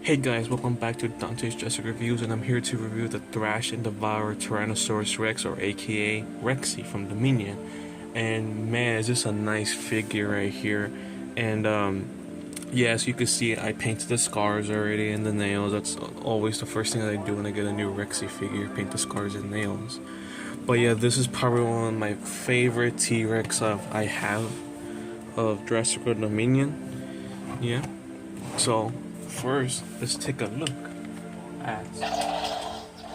Hey guys, welcome back to Dante's Jurassic Reviews, and I'm here to review the Thrash and Devour Tyrannosaurus Rex, or aka Rexy from Dominion. And man, is this a nice figure right here. And yeah, as you can see, I painted the scars already and the nails. That's always the first thing that I do when I get a new Rexy figure, paint the scars and nails. But yeah, this is probably one of my favorite T-Rex I have of Jurassic Dominion. Yeah, so first, let's take a look at,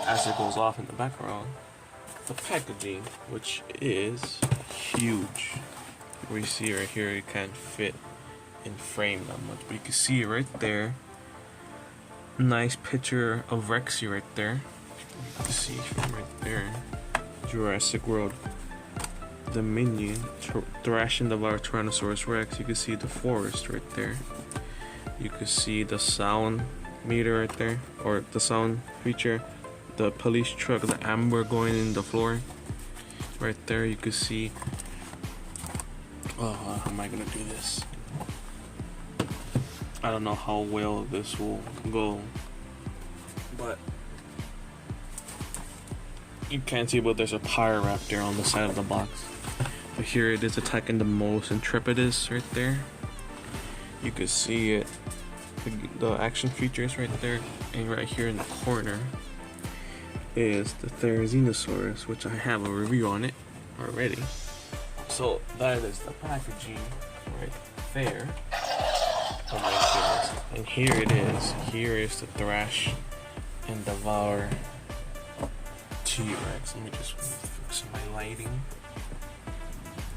as it goes off in the background, the packaging, which is huge. We see right here, it can't fit in frame that much, but you can see it right there. Nice picture of Rexy right there. You can see right there, Jurassic World Dominion, Thrash and Devour Tyrannosaurus Rex. You can see the forest right there. You can see the sound meter right there, or the sound feature, the police truck, the amber going in the floor right there. You can see, oh, how am I gonna do this? I don't know how well this will go, but you can't see, but there's a Pyroraptor on the side of the box. But here it is attacking the most Intrepidus right there. You can see it, the action features right there, and right here in the corner is the Therizinosaurus, which I have a review on it already. So that is the packaging right there. Oh my goodness. And here it is. Here is the Thrash and Devour T-Rex. Let me just fix my lighting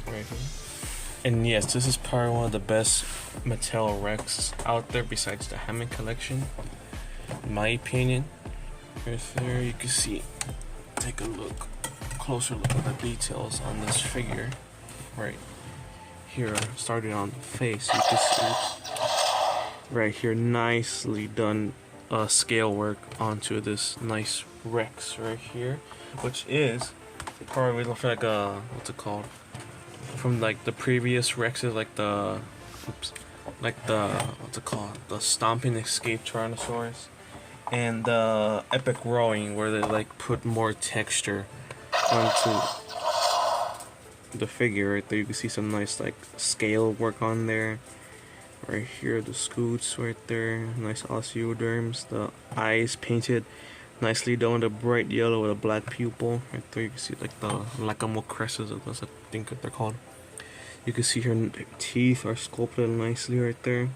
right here. And yes, this is probably one of the best Mattel Rex out there besides the Hammond collection, in my opinion. Right there, you can see, take a look, closer look at the details on this figure. Right here, starting on the face, you can see right here, nicely done scale work onto this nice Rex right here, which is probably looks like a, what's it called? From like the previous Rexes, like the, what's it called? The Stomping Escape Tyrannosaurus and the Epic Roaring, where they like put more texture onto the figure right there. You can see some nice like scale work on there. Right here, the scoots right there, nice osteoderms, the eyes painted nicely done with a bright yellow with a black pupil. Right there you can see like the lacomocresses, that's I think what they're called. You can see her teeth are sculpted nicely right there.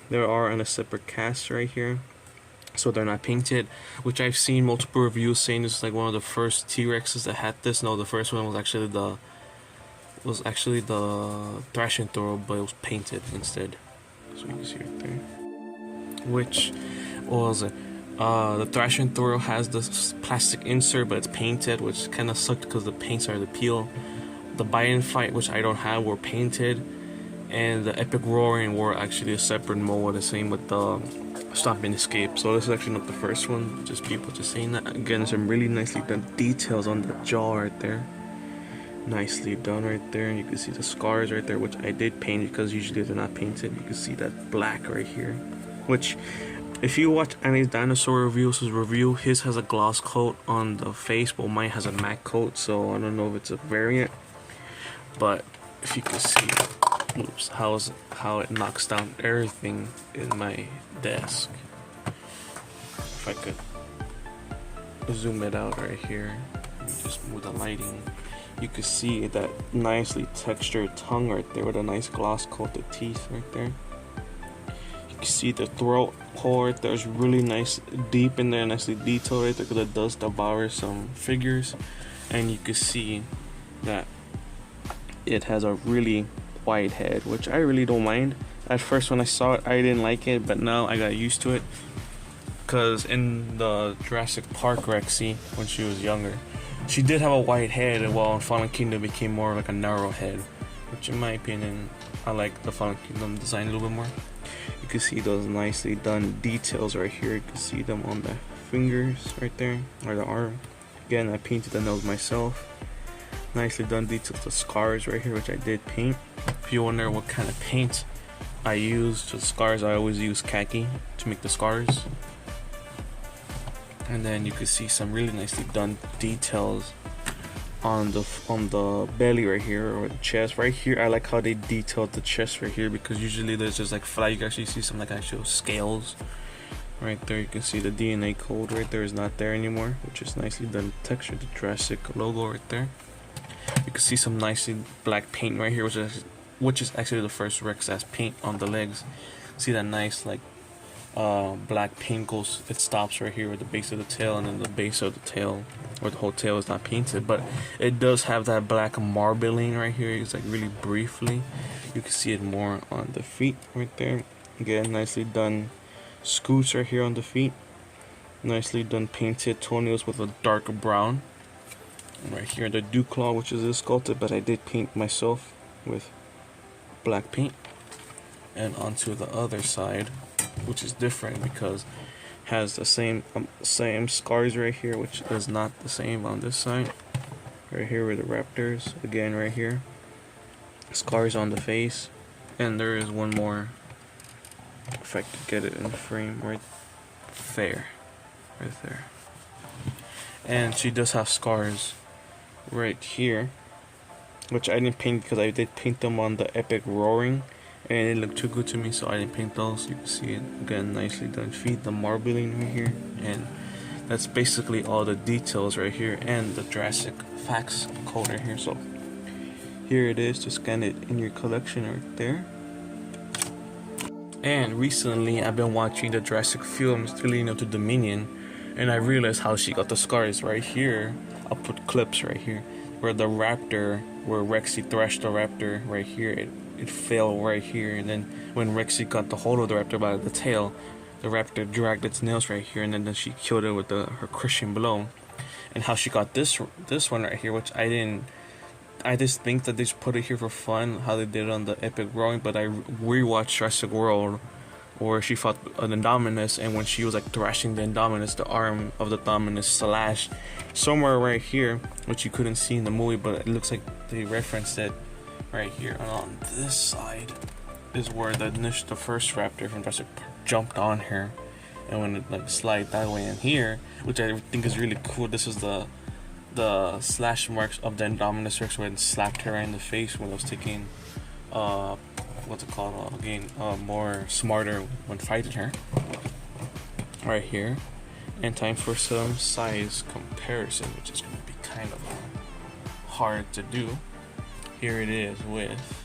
There are on a separate cast right here, so they're not painted, which I've seen multiple reviews saying this is like one of the first T-Rexes that had this. No, the first one was actually the Thrash and Devour, but it was painted instead. So you can see right there. Which, what was it? The Thrash and Devour has this plastic insert, but it's painted, which kind of sucked because the paint started to peel. The Bite and Fight, which I don't have, were painted, and the Epic Roaring were actually a separate mold, the same with the Stop and Escape. So this is actually not the first one, just people just saying that. Again, some really nicely done details on the jaw right there. Nicely done right there, and you can see the scars right there, which I did paint because usually they're not painted. You can see that black right here, which if you watch any dinosaur reviews, his has a gloss coat on the face, but mine has a matte coat, so I don't know if it's a variant. But if you can see, oops, how it knocks down everything in my desk. If I could zoom it out right here, just move the lighting, you can see that nicely textured tongue right there with a nice gloss coat, the teeth right there. You can see the throat hole right there is really nice, deep in there, nicely detailed right there, because it does devour some figures. And you can see that it has a really wide head, which I really don't mind. At first when I saw it, I didn't like it, but now I got used to it, because in the Jurassic Park Rexy, when she was younger, she did have a wide head, while in Fallen Kingdom became more like a narrow head, which in my opinion, I like the Fallen Kingdom design a little bit more. You can see those nicely done details right here. You can see them on the fingers right there, or the arm. Again, I painted the nose myself. Nicely done details, the scars right here, which I did paint. If you wonder what kind of paint I use the scars. I always use khaki to make the scars. And then you can see some really nicely done details on the belly right here, or the chest right here. I like how they detailed the chest right here, because usually there's just like flat. You can actually see some like actual scales right there. You can see the DNA code right there is not there anymore, which is nicely done texture. The Jurassic logo right there. You can see some nicely black paint right here, which is actually the first Rex ass paint on the legs. See that nice like black paint goes, it stops right here at the base of the tail, and then the base of the tail, or the whole tail, is not painted, but it does have that black marbling right here. It's like really briefly. You can see it more on the feet right there. Again, nicely done scoots right here on the feet. Nicely done painted toenails with a dark brown. And right here the dew claw, which is sculpted, but I did paint myself with black paint. And onto the other side, which is different because has the same scars right here, which is not the same on this side. Right here with the raptors, again right here, scars on the face, and there is one more, if I could get it in the frame, right there, and she does have scars right here, which I didn't paint because I did paint them on the epic roaring, and it looked too good to me, so I didn't paint those. You can see it again, nicely done feet, the marbling right here, and that's basically all the details right here, and the Jurassic facts code right here. So here it is, to scan it in your collection right there. And recently I've been watching the Jurassic films leading up to Dominion, and I realized how she got the scars right here. I'll put clips right here where the raptor, where Rexy thrashed the raptor right here, it fell right here, and then when Rexy got the hold of the raptor by the tail, the raptor dragged its nails right here, and then she killed it with her crushing blow. And how she got this one right here, which I just think that they just put it here for fun, how they did it on the epic roaring. But I rewatched Jurassic World, where she fought an Indominus, and when she was like thrashing the Indominus, the arm of the Indominus slashed somewhere right here, which you couldn't see in the movie, but it looks like they referenced it right here. And on this side is where the first raptor from Jurassic Park jumped on her, and when it like slide that way in here, which I think is really cool. This is the slash marks of the Indominus Rex when it slapped her right in the face when I was taking what's it called again, more smarter when fighting her right here. And time for some size comparison, which is going to be kind of hard to do. Here it is with,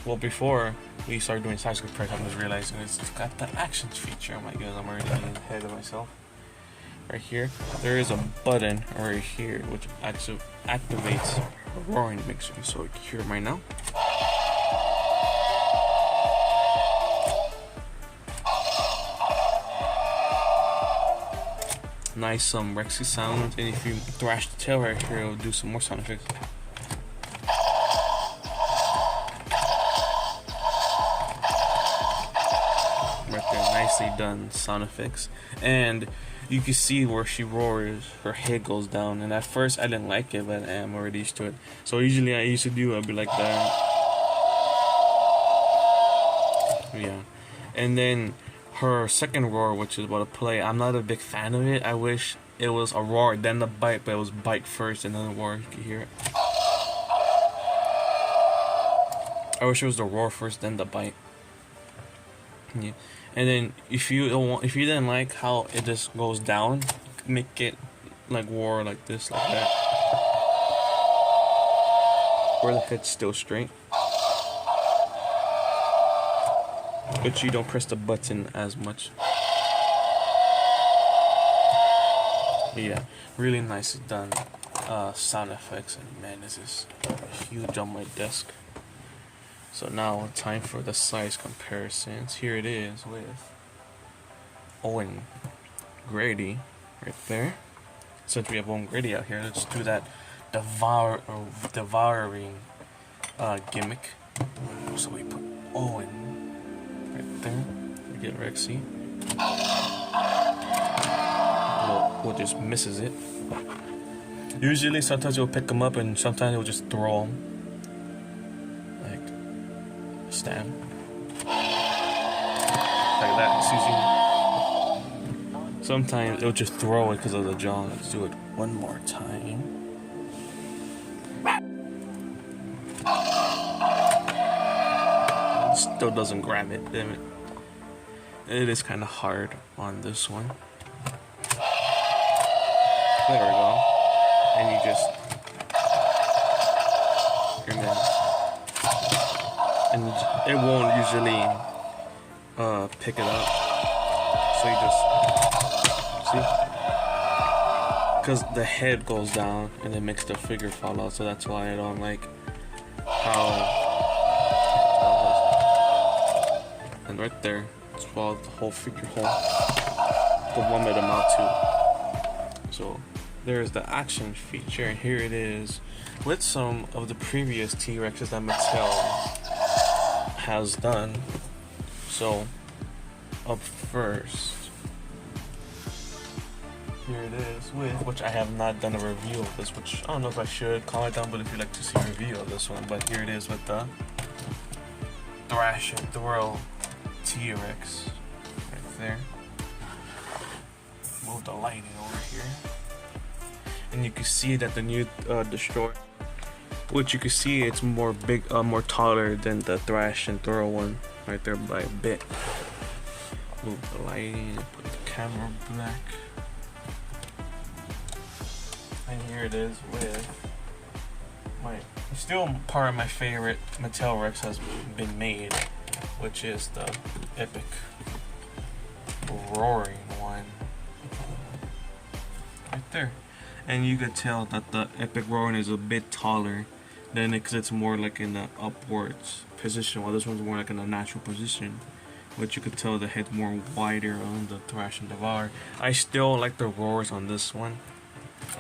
well, before we start doing size comparison, I was realizing it's got the actions feature. Oh my god, I'm already getting ahead of myself. Right here, there is a button right here which activates a roaring mixer. So you can hear it right now. Nice Rexy sound, and if you thrash the tail right here, it'll do some more sound effects. Right there, nicely done sound effects. And you can see where she roars, her head goes down, and at first I didn't like it, but I'm already used to it. So usually I'd be like that. Yeah. And then her second roar, which is about to play, I'm not a big fan of it. I wish it was a roar then the bite, but it was bite first and then the roar. You can hear it. I wish it was the roar first then the bite. Yeah. And then if you didn't like how it just goes down, make it like roar like this, like that, where the head's still straight. But you don't press the button as much. Yeah, really nicely done sound effects, and man, this is huge on my desk. So now time for the size comparisons. Here it is with Owen Grady right there. Since we have Owen Grady out here, let's do that devouring gimmick. So we put Owen right there. We get Rexy. We'll just misses it. Usually, sometimes you'll pick them up, and sometimes you'll just throw them. Like stand. Like that, Susie. Sometimes it'll just throw it because of the jaw. Let's do it one more time. Still doesn't grab it, damn it. It is kind of hard on this one. There we go. And you just... And it won't usually pick it up. So you just... See? Because the head goes down and it makes the figure fall out. So that's why I don't like how... And right there, it's swallowed the whole figure whole. The one with the mouth too. So there's the action feature, and here it is with some of the previous T-Rexes that Mattel has done. So up first, here it is with, which I have not done a review of this, which I don't know if I should. Comment down below if you'd like to see a review of this one. But here it is with the Thrash and Thrill T-Rex right there. Move the lighting over here, and you can see that the new Destroyer, which you can see it's more big, more taller than the Thrash and Thrill one right there by a bit. Move the lighting, put the camera back, and here it is with my still part of my favorite Mattel Rex has been made, which is the epic roaring one right there. And you could tell that the epic roaring is a bit taller than it, because it's more like in the upwards position, while this one's more like in a natural position. But you could tell the head's more wider on the Thrash and Devour. I still like the roars on this one.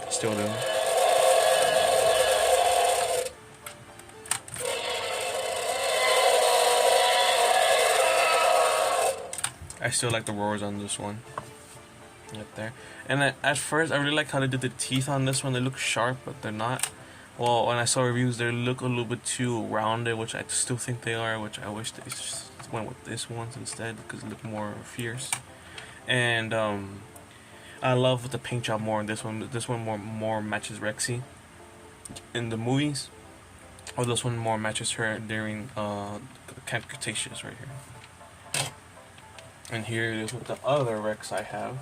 Still do. I still like the roars on this one. Right there. And at first, I really like how they did the teeth on this one. They look sharp, but they're not. Well, when I saw reviews, they look a little bit too rounded, which I still think they are, which I wish they just went with this one instead, because they look more fierce. And I love the paint job more in this one. This one more matches Rexy in the movies. Or this one more matches her during Camp Cretaceous right here. And here it is with the other Rex I have,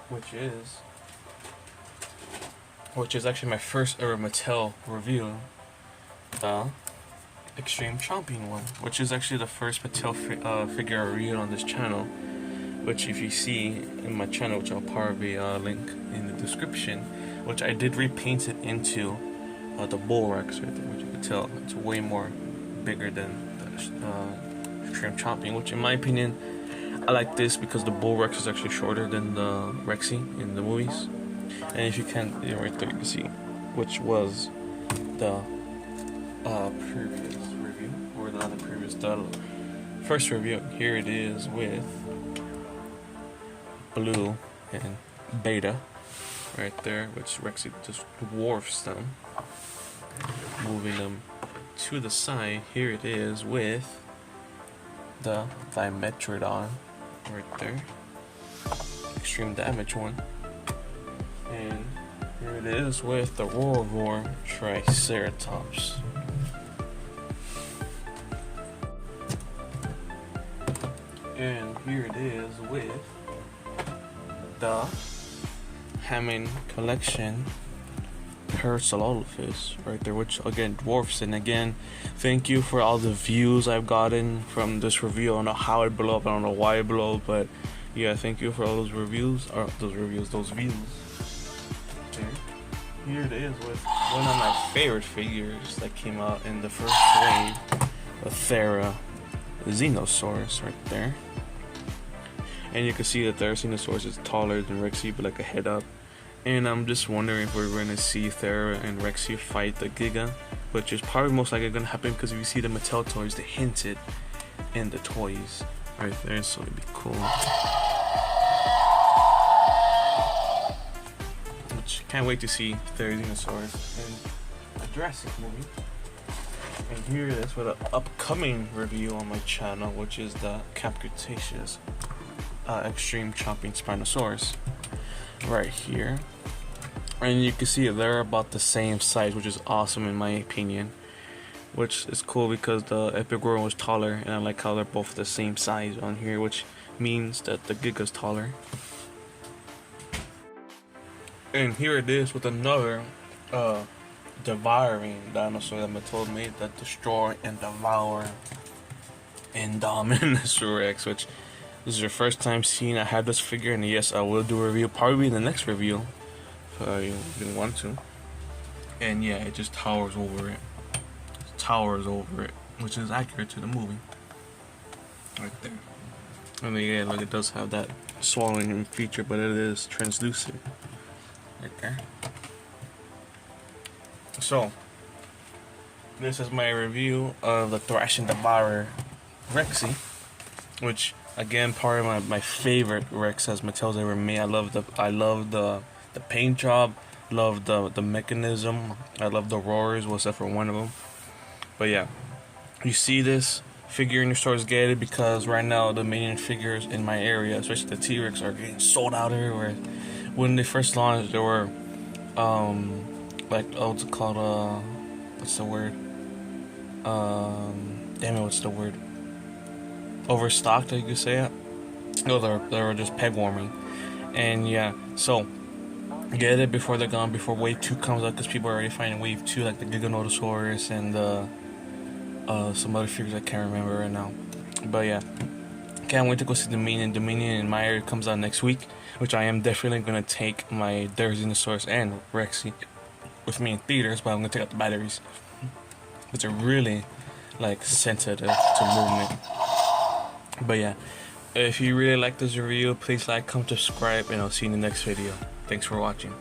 which is actually my first ever Mattel review, the Extreme Chomping one, which is actually the first Mattel figure I reviewed on this channel, which if you see in my channel, which I'll probably link in the description, which I did repaint it into the Bull Rex right there, which you can tell it's way more bigger than the Extreme Chomping, which in my opinion, I like this because the Bull Rex is actually shorter than the Rexy in the movies. And if you can, right there you can see, which was the previous review, or the first review. Here it is with Blue and Beta right there, which Rexy just dwarfs them. Moving them to the side, here it is with the Dimetrodon right there, extreme damage one. And here it is with the Roar Triceratops. And here it is with the Hammond Collection Parasaurolophus right there, which again dwarfs. And again, thank you for all the views I've gotten from this review. I don't know how it blew up, I don't know why it blew up, but yeah, thank you for all those reviews, or those views. There. Here it is with one of my favorite figures that came out in the first wave, the Spinosaurus right there. And you can see that the Spinosaurus is taller than Rexy, but like a head up. And I'm just wondering if we're going to see Thera and Rexy fight the Giga, which is probably most likely going to happen, because if you see the Mattel toys, they hinted in the toys right there, so it'd be cool. Which can't wait to see Therizinosaurus in the Jurassic movie. And here it is for the upcoming review on my channel, which is the Cretaceous Extreme Chomping Spinosaurus. Right here. And you can see they're about the same size, which is awesome in my opinion. Which is cool because the Epigoron was taller, and I like how they're both the same size on here, which means that the Giga's taller. And here it is with another devouring dinosaur that Mattel made, that destroy and devour Indominus Rex, which this is your first time seeing I have this figure, and yes, I will do a review, probably the next review if you didn't want to. And yeah, it just towers over it. Which is accurate to the movie. Right there. And yeah, look, it does have that swallowing feature, but it is translucent. Right there. So, this is my review of the Thrash and Devour Rexy, which again, part of my favorite Rex as Mattel's ever made. I love the paint job, love the mechanism, I love the roars, except for one of them. But yeah, you see this figure in your stores, get it, because right now the minion figures in my area, especially the T-Rex, are getting sold out everywhere. When they first launched, there were like, what's it called, what's the word, damn it, what's the word, overstocked, you could say it. No, they were just peg warming. And yeah, so get it before they're gone, before wave 2 comes out, because people are already finding wave 2, like the Giganotosaurus and some other figures I can't remember right now. But yeah, can't wait to go see Dominion. Dominion in my area comes out next week, which I am definitely going to take my Derzinosaurus and Rexy with me in theaters, but I'm going to take out the batteries, because they're really like sensitive to movement. But yeah, if you really like this review, please like, comment, subscribe, and I'll see you in the next video. Thanks for watching.